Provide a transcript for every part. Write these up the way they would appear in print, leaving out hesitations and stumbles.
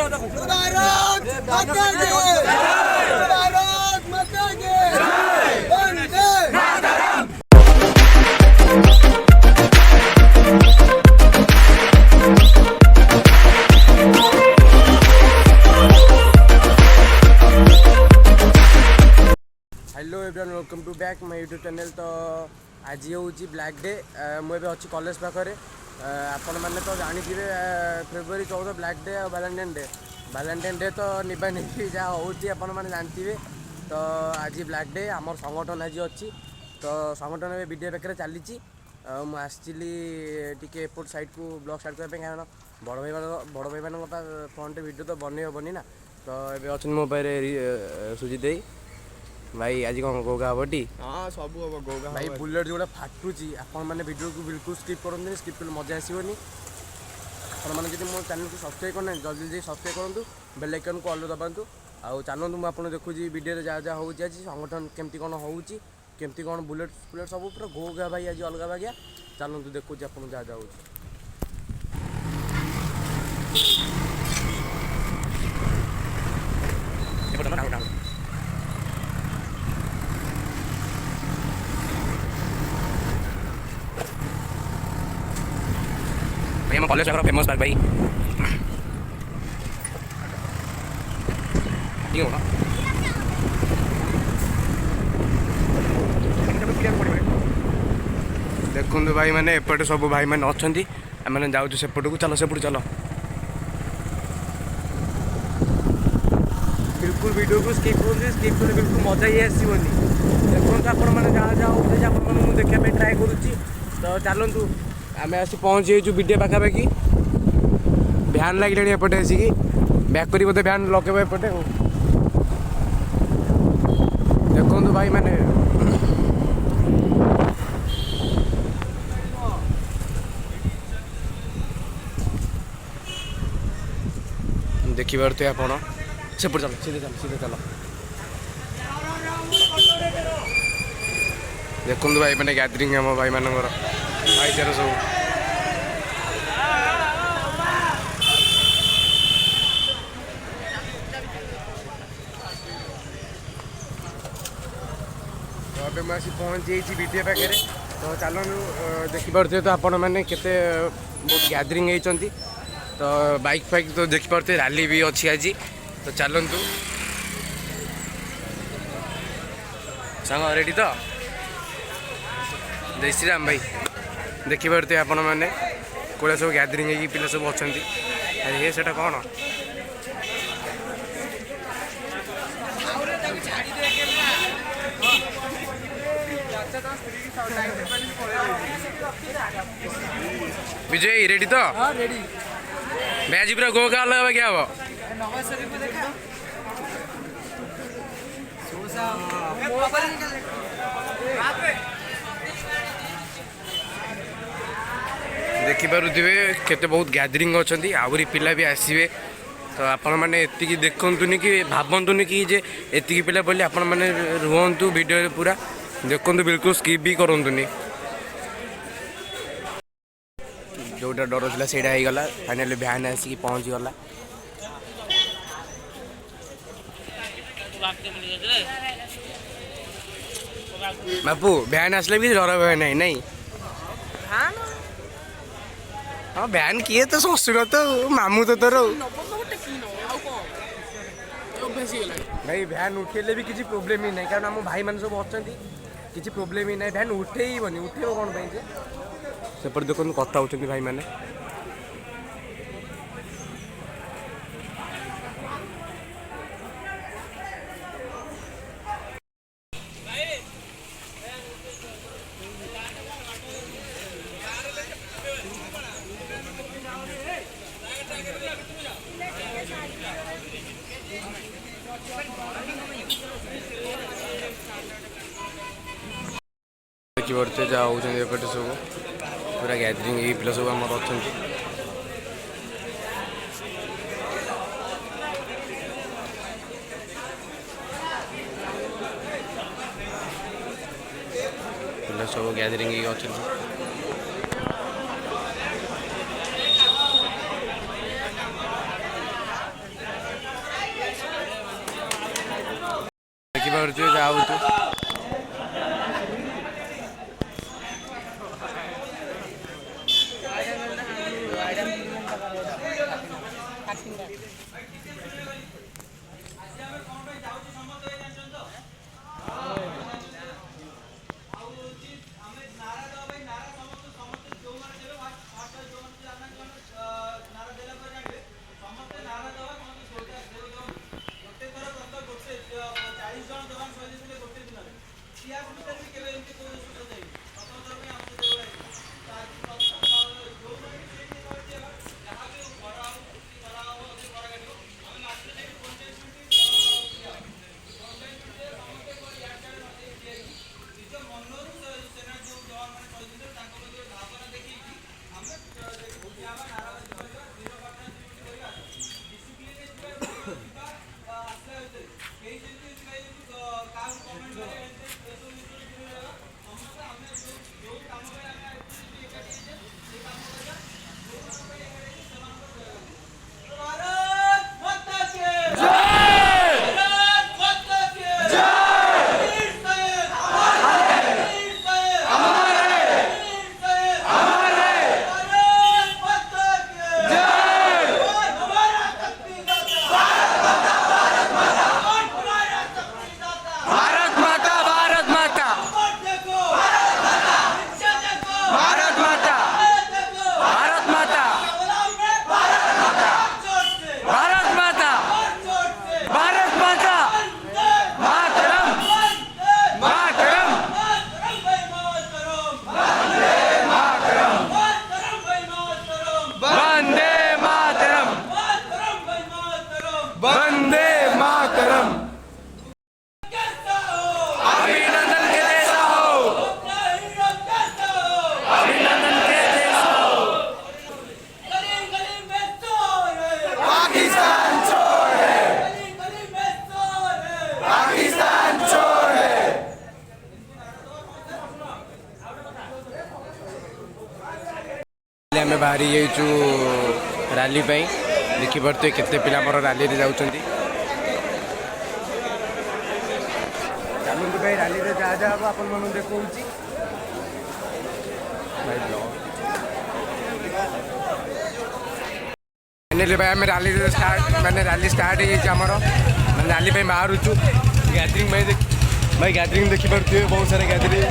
Hello everyone welcome to back my YouTube channel. तो आज हूँ ब्लैक डे मुझे अच्छी कॉलेज पाखे आपण मैंने तो जानी फेब्रुआरी 14 ब्लैक डे और वैलेंटाइन डे तो निबा नहीं जहाँ होने जानते। तो आज ब्लैक डे आम संगठन आज अच्छी तो संगठन में वीडियो पाखे चली मुझे टी एपट साइड को ब्लॉग स्टार्ट करने कारण बड़ भाई मान फ्रंट वीडियो तो बन हेनी ना। तो ये अच्छे मो सुजित भाई आज कौन गोगा हबटी? हाँ सब हम गोगा भाई बुलेट जो फाटुची आपण मैंने वीडियो को बिल्कुल स्किप करते स्किप कले मजा आसोनी। आपने जब मो चैनल को सब्सक्राइब करना जल्दी जल्दी सब्सक्राइब करूँ बेल आइकन को ऑल दबातु आउ चलतु मुझे देखुची वीडियो जहाँ जहाँ हो संगठन केमती कौन होमती कौन बुलेट फुलेट सब पूरा गोगा भाई आज अलग भागिया चलतु देखुची आप जहाँ जहाँ हो भाई हम कॉलेज का फेमस पार्क भाई ठीक होगा। देखते भाई मैंने एपटे सब भाई मैंने अच्छा मैंने जाऊँ सेपट को चलो सेपट चलो बिल्कुल वीडियो को स्किप कर बिल्कुल मजा ही आसोनी। देखते आपण मैंने जहाँ जहाँ होते आपको देखा ट्राए करुच्ची। तो चलतु आम आसी पहुँची वीडियो पाखापाखि भ्यान लगे एपटे आसिकी बैक कर बोलते भ्यान लगे एपटे देखु भाई मैंने देखिए आप सेपट चलो सीधे चलो देखु भाई मैंने गैदरिंग आम भाई मान भाईचारा सब तो मुझे पहुँची वीडियो पाखे। तो चलो देखिपे तो आपण मैंने केते बहुत गैदरिंग होती। तो बाइक फाइक तो देखिपे रैली भी अच्छी आज। तो चलतु सांग रेडी तो जय श्री राम भाई देखिपे आपण मैंने कौन सब गैदरिंग पिला सब अच्छा ये से कौन विजय रेडी तो बैज पूरा गो का लगा क्या वो देखिपे केते बहुत गैदरिंग अच्छा आहरी पिला भी आसवे। तो आपण मैंने एति देखुनी कि भावतुनि कि जे एति पिला बोली आपण मैंने रुहतु वीडियो पूरा देखु बिल्कुल स्किप भी करूँनी। जोटा डर था से गला फाइनाली भ्यान आसिक पहुँची गला। बापू भ्यान आसले भी डर भय नहीं नहीं हाँ भ्यान किए तो ससुर तो मामू तो तोर भाई भ्यान उठेले भी किसी प्रोब्लेम ही नहीं कारण आम भाई मैंने सब अच्छा किसी प्रोब्लेम ही नहीं भ्यान उठेबनी उठेब कौन सेपट देखो कथा होती भाई मैंने देखिए जहाँ होते सब पूरा गैदरिंग ये पिला सब आम अच्छा पिला सब गैदरिंग ये अच्छा ଦେଖିପାରୁଛୁ ଯାଉଛୁ। वंदे मातरम। अभिनंदन के जैसा हो, अभिनंदन के जैसा हो। पाकिस्तान चोर है, पाकिस्तान चोर है। आम बाहरी जाइचु रैली पे, देखिपे केते पिला मोर रैली रे जाउछंती। चलନ୍ତୁ भाई रैली रे जा जा हम अपन मन देखौची भाई ब्लॉग फाइनली भाई हम रैली रे स्टार्ट माने रैली स्टार्ट हे जाय हमर माने रैली पे मारुछु गैदरिंग भाई गैदरिंग देखि परथि बहुत सारे गैदरिंग।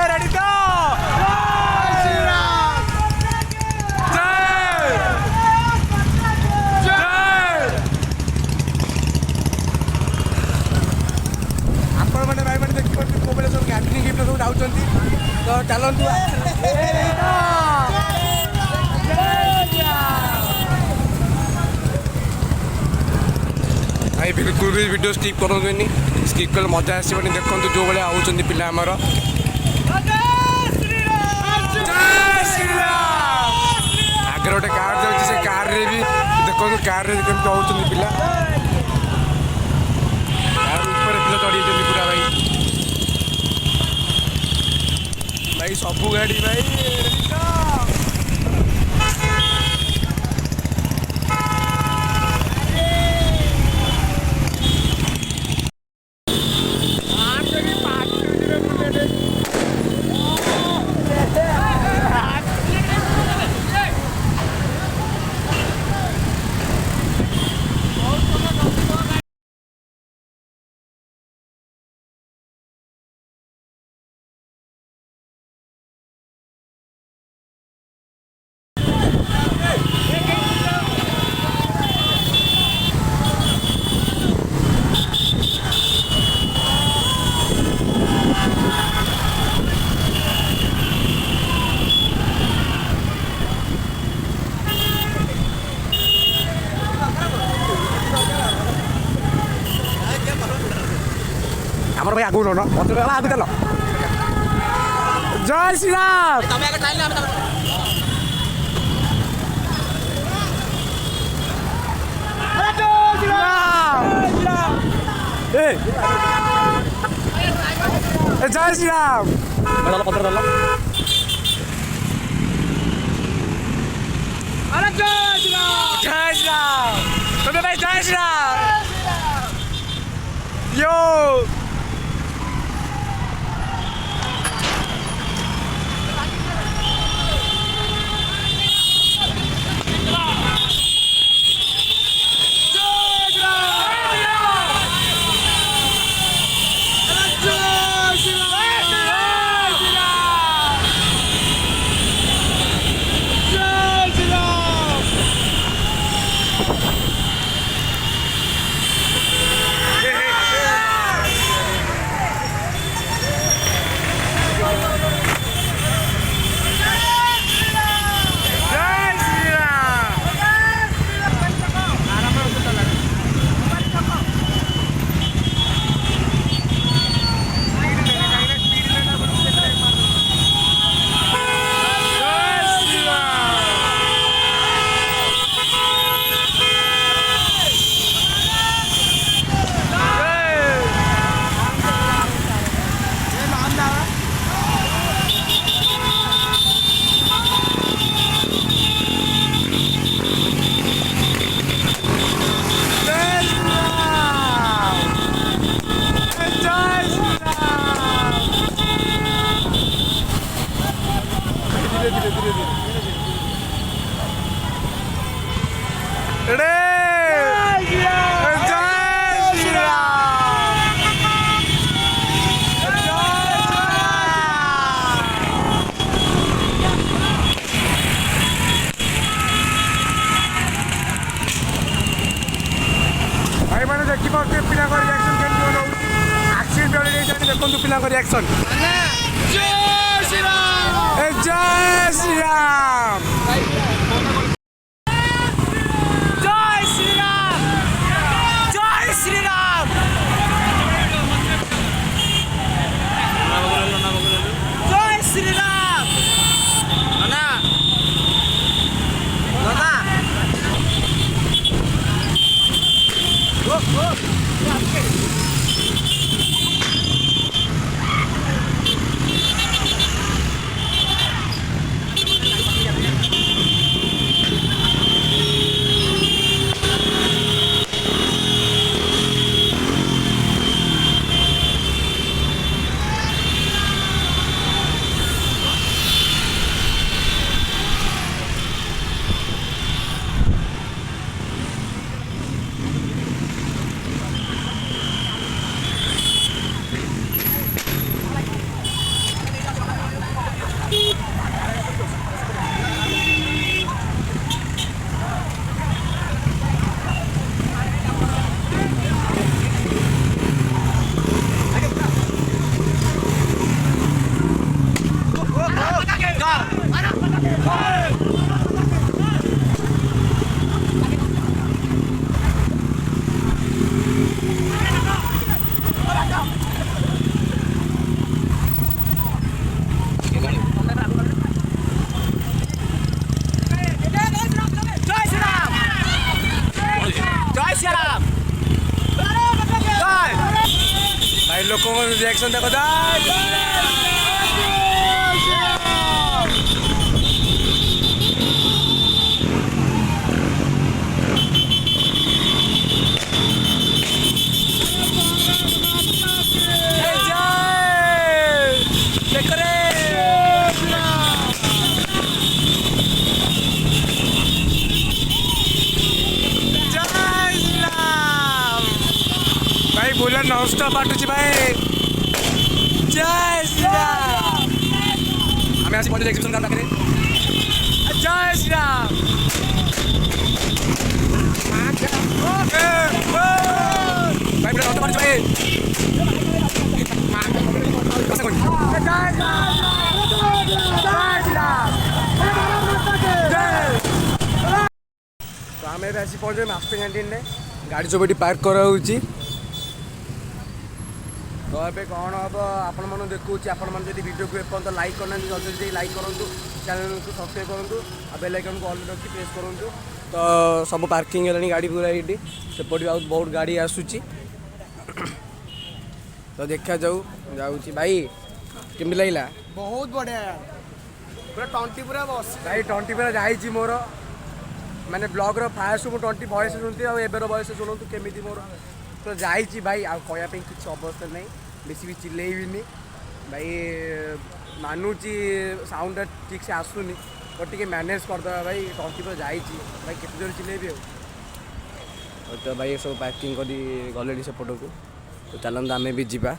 रेडी तो आपण मैंने भाई मैंने देखिए मोबाइल सब गैदरिंग गिफ्ट सब जाऊँगी तो चलतु भाई बिल्कुल भी वीडियो स्किप करें स्किप कले मजा आसबनी देखो जो भाई आउट पिला आमर आगे गोटे कार जाऊँगी से कार रे भी देखो कार रे केमती आउट पिला कार ऊपर पिला चढ़ी पूरा भाई भाई सबू गाड़ी भाई ଆମର ଭାଇ ଆଗକୁ ନଉନ ପତ୍ର ଆଗକୁ ଚାଲ ଜୟ ଶ୍ରୀରାମ ତମେ ଆଗ ଚାଲିଲେ ଆମେ ଜୟ ଶ୍ରୀରାମ ପତ୍ର ଚାଲ ଜୟ ଶ୍ରୀରାମ ତମେ ଭାଇ ଜୟ ଶ୍ରୀରାମ यो देखिए पिला रिएक्शन एक्सीडेंट देखो पिला रिएक्शन जय श्री राम जय श्री राम जय श्री राम जय श्री राम जय श्री राम ना ना लोगों को रिएक्शन देखो बुलेट नॉनस्टॉप बाटुची भाई जय श्री राम आम आसी पहुंचे एग्जिबिशन गार्ड पाखे जय श्री राम भाई बुलेट नॉनस्टॉप बाटुची भाई तो आम आसी पहुंचे मास्टर कैंटीन में गाड़ी सब पार्क कराऊँगी तो ये कौन हम आपण मैं देखूँ आपण मैंने वीडियो को एपर्तन लाइक करना जल्दी लाइक करूँ चैनल को सब्सक्राइब करूँ आ बेल आइकन को ऑल रखी प्रेस करूँ तो सब पार्किंग है गाड़ी पूरा ये सेपटे बहुत गाड़ी आसूची तो देखा जाऊँगी भाई केमती लगला बहुत बढ़िया यार पूरा टंटी पूरा बस भाई 20 पूरा जाइए मोर मैंने ब्लॉग फास्ट मुझे 20 वॉइस शुणुती आवर वॉइस शुणु केमी मोर तो जाइए भाई आने किसी अवस्था नहीं बेसी भी चिल्लेबी भाई मानुची साउंड ठीक से आसुनी तो टे मैनेज करदे भाई 20 पर जाइए भाई केते जोर चिल्लेबी तो भाई सब पैकिंग कर गले सेपट को तो चलते आम भी जा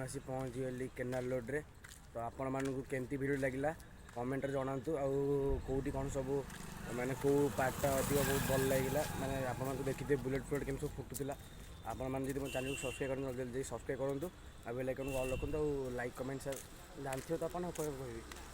आसी पहुँच गली केनाल रोड रे तो आपण मानू केमती वीडियो लगिला कमेंट जनातु आउटी कौन सब मैंने कौ पार्टा अधिक बहुत भल लगे मैंने आपको देखिए बुलेट फ्लुएट केम सब फुटुला आपण मैंने जब चैनल को सब्सक्राइब कर जल्दी सब्सक्राइब करूँ आ बेल आइकन को ऑल रखुँ लाइक कमेंट जानते हो तो आप कह